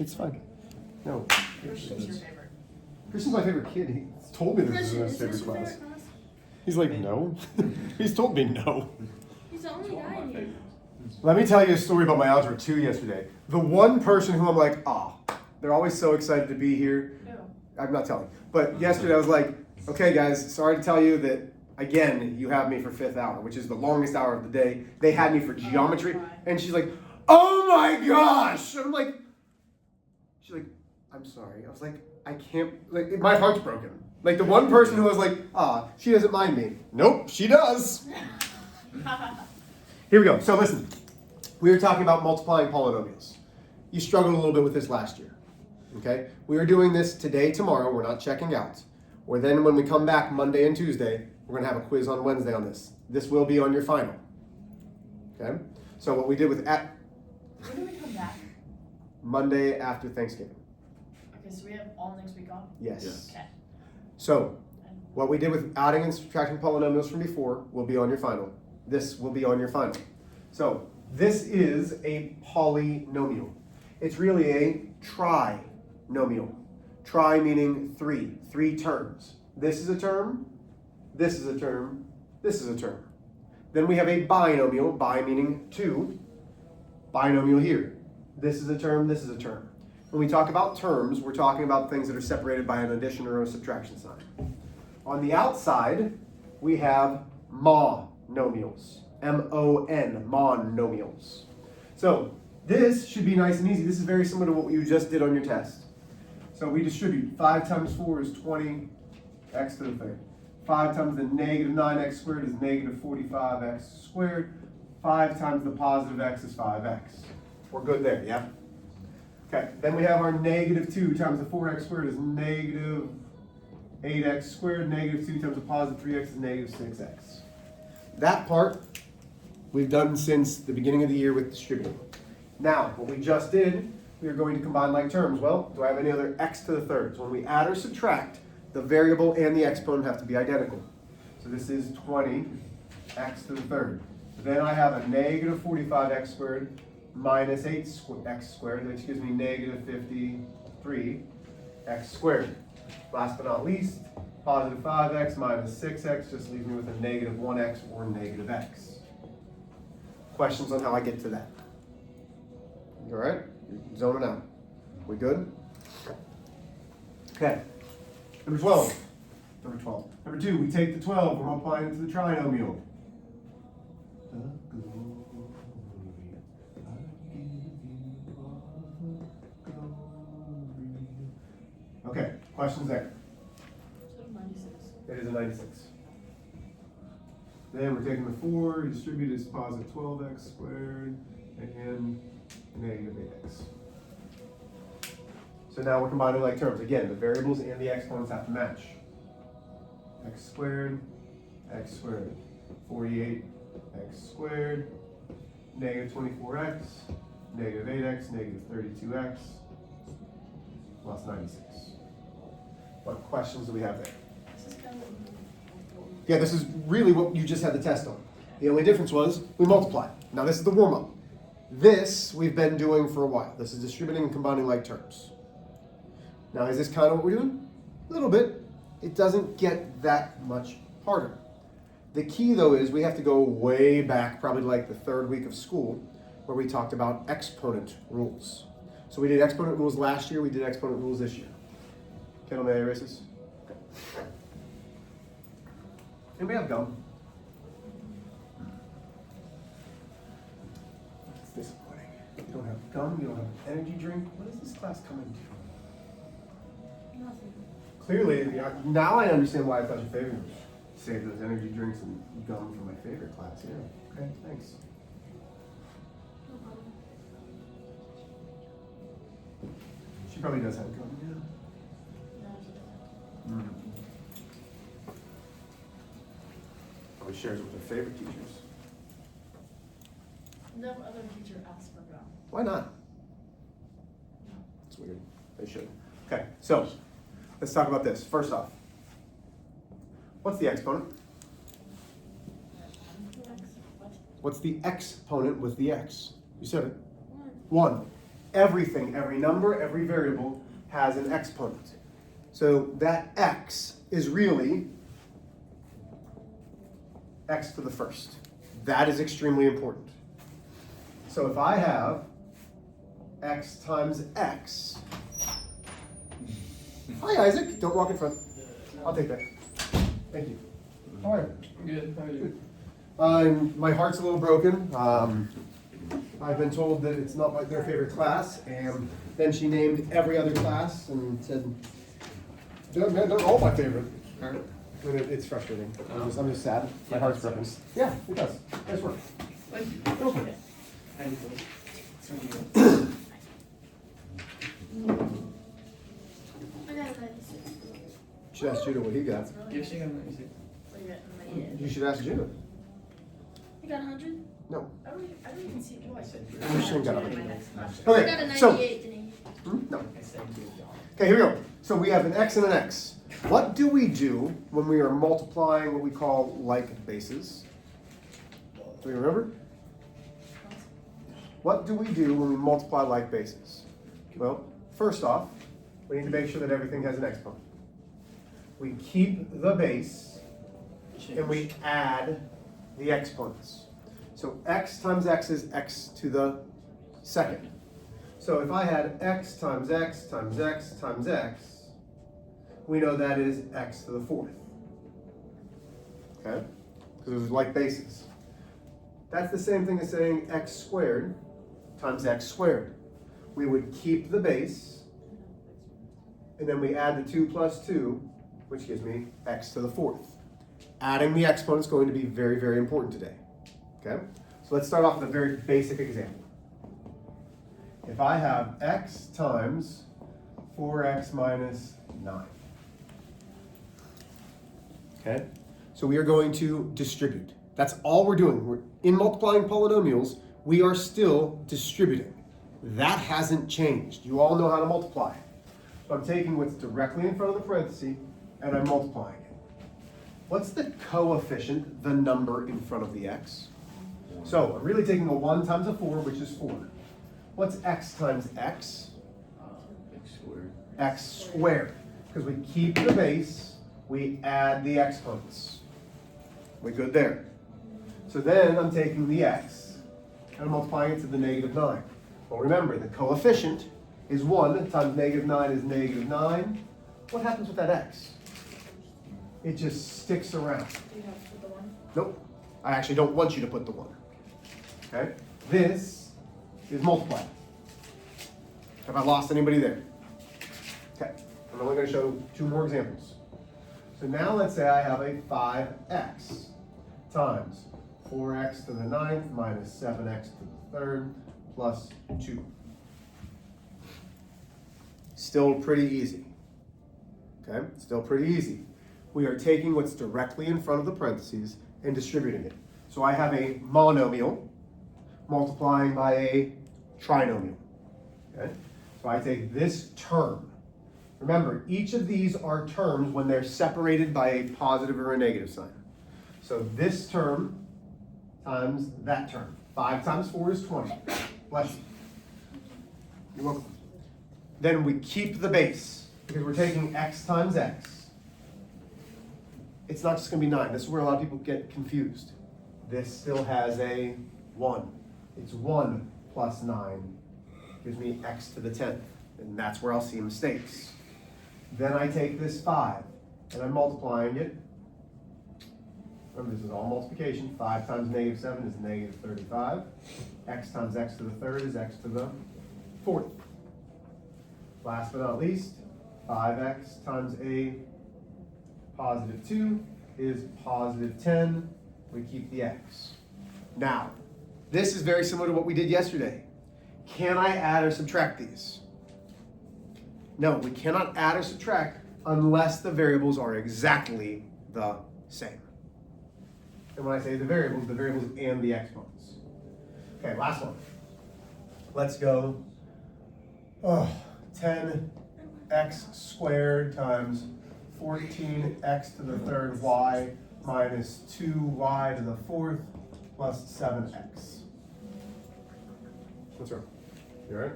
It's fine. No. Christian's your favorite. Christian's my favorite kid. He told me this is his favorite class. He's like, no. He's told me no. He's the only guy in here. Let me tell you a story about my Algebra 2 yesterday. The one person who I'm like, they're always so excited to be here. Who? I'm not telling. But yesterday I was like, okay guys, sorry to tell you that, again, you have me for 5th hour, which is the longest hour of the day. They had me for geometry. And she's like, oh my gosh! And I'm like, she's like, I'm sorry. I was like, I can't, like, my heart's broken. Like the one person who was like, she doesn't mind me. Nope, she does. Here we go. So listen, we were talking about multiplying polynomials. You struggled a little bit with this last year. Okay? We are doing this today, tomorrow. We're not checking out. Or then when we come back Monday and Tuesday, we're going to have a quiz on Wednesday on this. This will be on your final. Okay? So what we did with When do we come back? Monday after Thanksgiving. Okay, so we have all next week off? Yes. Okay. So what we did with adding and subtracting polynomials from before will be on your final. This will be on your final. So this is a polynomial. It's really a trinomial. Tri meaning three terms. This is a term, this is a term, this is a term. Then we have a binomial, bi meaning 2, binomial here. This is a term, this is a term. When we talk about terms, we're talking about things that are separated by an addition or a subtraction sign. On the outside, we have monomials. M-O-N, monomials. So this should be nice and easy. This is very similar to what you just did on your test. So we distribute 5 times 4 is 20, x to the third. 5 times the negative 9x squared is negative 45x squared. 5 times the positive x is 5x. We're good there, yeah? Okay, then we have our negative 2 times the 4x squared is negative 8x squared. Negative 2 times the positive 3x is negative 6x. That part we've done since the beginning of the year with distributing. Now, what we just did, we are going to combine like terms. Well, do I have any other x to the third? So when we add or subtract, the variable and the exponent have to be identical. So this is 20 x to the third. Then I have a negative 45x squared minus 8x squared, which gives me negative 53x squared. Last but not least, positive 5x minus 6x just leaves me with a negative 1x or negative x. Questions on how I get to that? You all right? You're zoning out. We good? Okay. Number 12. Number 2, we take the 12, we're multiplying it to the trinomial. Okay, questions there? So 96. It is a 96. Then we're taking the 4, distribute as positive 12x squared, and negative 8x. So now we're combining like terms. Again, the variables and the exponents have to match. X squared, 48x squared, negative 24x, negative 8x, negative 32x, plus 96. What questions do we have there? This is kind of Yeah, this is really what you just had the test on. The only difference was we multiply. Now this is the warm-up. This we've been doing for a while. This is distributing and combining like terms. Now is this kind of what we're doing? A little bit. It doesn't get that much harder. The key though is we have to go way back, probably like the 3rd week of school, where we talked about exponent rules. So we did exponent rules last year, we did exponent rules this year. Kendall, may I erase this? Okay. Anybody have gum? It's disappointing. You don't have gum, you don't have an energy drink. What is this class coming to? nothing. Clearly, now I understand why I thought your favorite was save those energy drinks and gum for my favorite class. Yeah. Okay, thanks. No problem. She probably does have gum, yeah. No, she doesn't. Always shares it with her favorite teachers. No other teacher asked for gum. Why not? It's weird. They should. Okay, so let's talk about this. First off, what's the exponent? What? What's the exponent with the x? You said it. 1. 1. everything, every number, every variable has an exponent. So that x is really x to the first. That is extremely important. So if I have x times x, hi Isaac, don't walk in front. I'll take that. Thank you. How are you? Good, how are you? My heart's a little broken. I've been told that it's not their favorite class, and then she named every other class and said, they're all my favorite. And it's frustrating. I'm just sad. My heart's broken. Yeah, it does. Nice work. Thank you. Okay. How you doing? I got a 96. Should ask Judah what he got. Yeah, she got 96. What do you got in my head? You should ask Judah. You got 100? No. I don't even see it. I said you. You shouldn't got My 100. next question. Okay, I got a so- 98, didn't he? No. I said you. Okay, here we go. So we have an x and an x. What do we do when we are multiplying what we call like bases? Do you remember? What do we do when we multiply like bases? Well, first off, we need to make sure that everything has an exponent. We keep the base and we add the exponents. So x times x is x to the second. So if I had x times x times x times x, we know that is x to the fourth. Okay? Because those are like bases. That's the same thing as saying x squared times x squared. We would keep the base, and then we add the 2 plus 2, which gives me x to the fourth. Adding the exponent is going to be very, very important today. Okay? So let's start off with a very basic example. If I have x times 4x minus 9. Okay? So we are going to distribute. That's all we're doing. We're in multiplying polynomials, we are still distributing. That hasn't changed. You all know how to multiply. So I'm taking what's directly in front of the parenthesis and I'm multiplying it. What's the coefficient, the number in front of the x? So I'm really taking a 1 times a 4, which is 4. What's x times x? X squared. X squared. Because we keep the base, we add the exponents. We're good there. So then I'm taking the x and I'm multiplying it to the negative 9. Well, remember, the coefficient is 1 times negative 9 is negative 9. What happens with that x? It just sticks around. Do you have to put the 1? Nope. I actually don't want you to put the 1. Okay? This is multiplied. Have I lost anybody there? Okay. I'm only going to show 2 more examples. So now let's say I have a 5x times 4x to the 9th minus 7x to the 3rd plus 2. Still pretty easy. Okay? Still pretty easy. We are taking what's directly in front of the parentheses and distributing it. So I have a monomial multiplying by a trinomial. Okay? So I take this term. Remember, each of these are terms when they're separated by a positive or a negative sign. So this term times that term. 5 times 4 is 20. Bless you. You're welcome. Then we keep the base because we're taking x times x. It's not just going to be 9. This is where a lot of people get confused. This still has a 1. It's 1 plus 9 gives me x to the 10th. And that's where I'll see mistakes. Then I take this 5 and I'm multiplying it. Remember, this is all multiplication. 5 times negative 7 is negative 35. X times x to the 3rd is x to the 4th. Last but not least, 5x times a positive 2 is positive 10. We keep the x. Now, this is very similar to what we did yesterday. Can I add or subtract these? No, we cannot add or subtract unless the variables are exactly the same. And when I say the variables and the exponents. Okay, last one. Let's go 10x squared times 14x to the 3rd y minus 2y to the 4th plus 7x. What's wrong? You all right?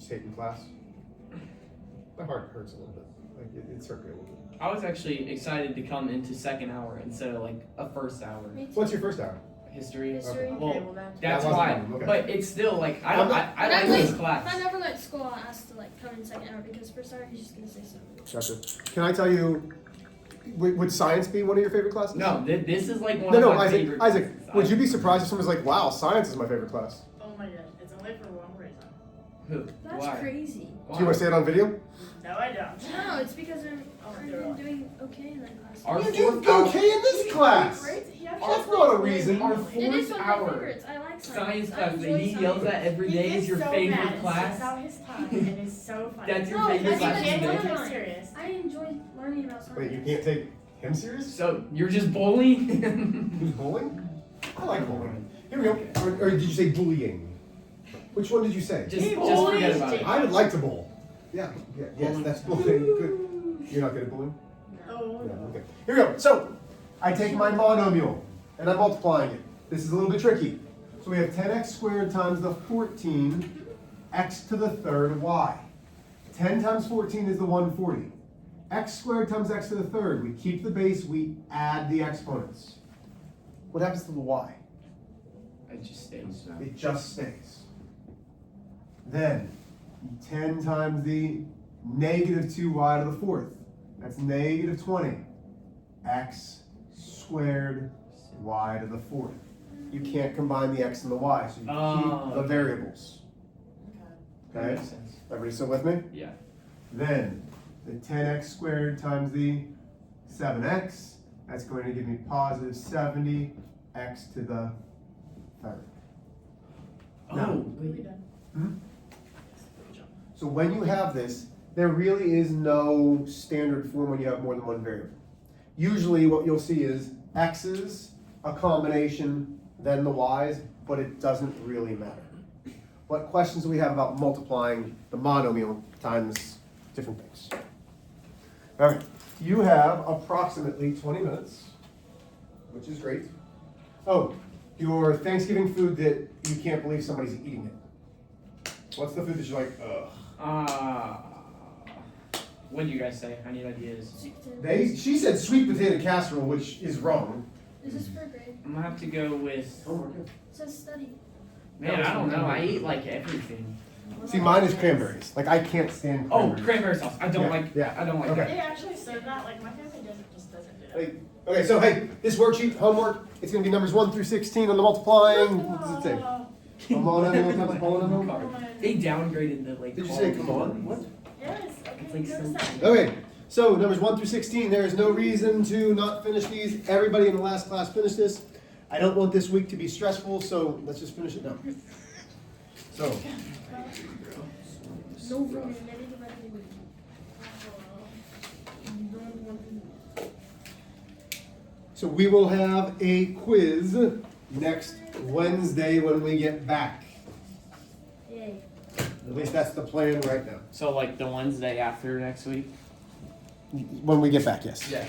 just hating class? My heart hurts a little bit. Like it's hurt me a little bit. I was actually excited to come into second hour instead of like a first hour. Me too. What's your first hour? History. History. Okay. Well, Okay, well, that's that's That wasn't why. one, okay. But it's still like I I'm don't. not- I When like I'm this late- class. If I'm ever late at school, I'll ask to like come in second hour because first hour he's just gonna say something. Gotcha. Can I tell you, would science be one of your favorite classes? No, this is like one No, of my Isaac. favorite. Isaac, classes. would you be surprised if someone's like, "Wow, science is my favorite class"? Oh my god, it's only for one reason. Who? That's Why? crazy. Do you want to say it on video? No, I don't. No, it's because I'm Oh, been you're doing okay in that class. Our You did fourth okay in this class. He actually That's not a plays reason. really Our well. It is fourth one of my hour favorites. I like science I class that enjoy he science. yells at every He day gets is your so favorite mad and class. sticks out his tongue and it's so funny. That's your No, favorite that's class not can't today? take him mine. serious. I enjoy learning about science. Wait, you can't take him serious? So you're just bullying? Who's bowling? I like bowling. Here we go. Or did you say bullying? Which one did you say? just He forget bullies about it. Jake. I would like to bowl. Yeah. Yes, that's bowling. Good. You're not good at bowling? Oh, Yeah, okay. Here we go. So, I take my monomial and I'm multiplying it. This is a little bit tricky. So we have 10x squared times the 14, x to the third y. 10 times 14 is the 140. X squared times x to the third. We keep the base, we add the exponents. What happens to the y? It just stays. It just stays. Then, 10 times the negative 2y to the fourth. That's negative 20. X squared y to the fourth. You can't combine the x and the y, so you keep the okay. variables. That Okay? makes sense. Everybody still with me? Yeah. Then, the 10x squared times the 7x, that's going to give me positive 70 x to the third. Now- Oh, Really wait. done. So when you have this, there really is no standard form when you have more than one variable. Usually what you'll see is x's, a combination, then the y's, but it doesn't really matter. What questions do we have about multiplying the monomial times different things? All right, you have approximately 20 minutes, which is great. Oh, your Thanksgiving food that you can't believe somebody's eating it. What's the food that you're like, ugh? What did you guys say? I need ideas. Sweet potato. She said sweet potato casserole, which is wrong. Is this for a grade? I'm gonna have to go with. It says study. Man, I don't know. I eat like everything. See, mine is cranberries. Like I can't stand Oh, cranberries. cranberry sauce. I don't Yeah, like. yeah. I don't like Okay. that. They actually said that, like my family just doesn't do that. Hey, okay, so hey, this worksheet, homework, it's gonna be numbers 1 through 16 on the multiplying. What does it say? Come on, everyone, come on. They downgraded the like. Did you say quality come on? of these. What? Yes, okay, It's like notice that. Okay, so numbers 1 through 16, there is no reason to not finish these. Everybody in the last class finished this. I don't want this week to be stressful, so let's just finish it now. So, No room in negative negative. Don't want to. so we will have a quiz next Wednesday when we get back. Yay. At least that's the plan right now. So like the Wednesday after next week. When we get back, yes. Yeah.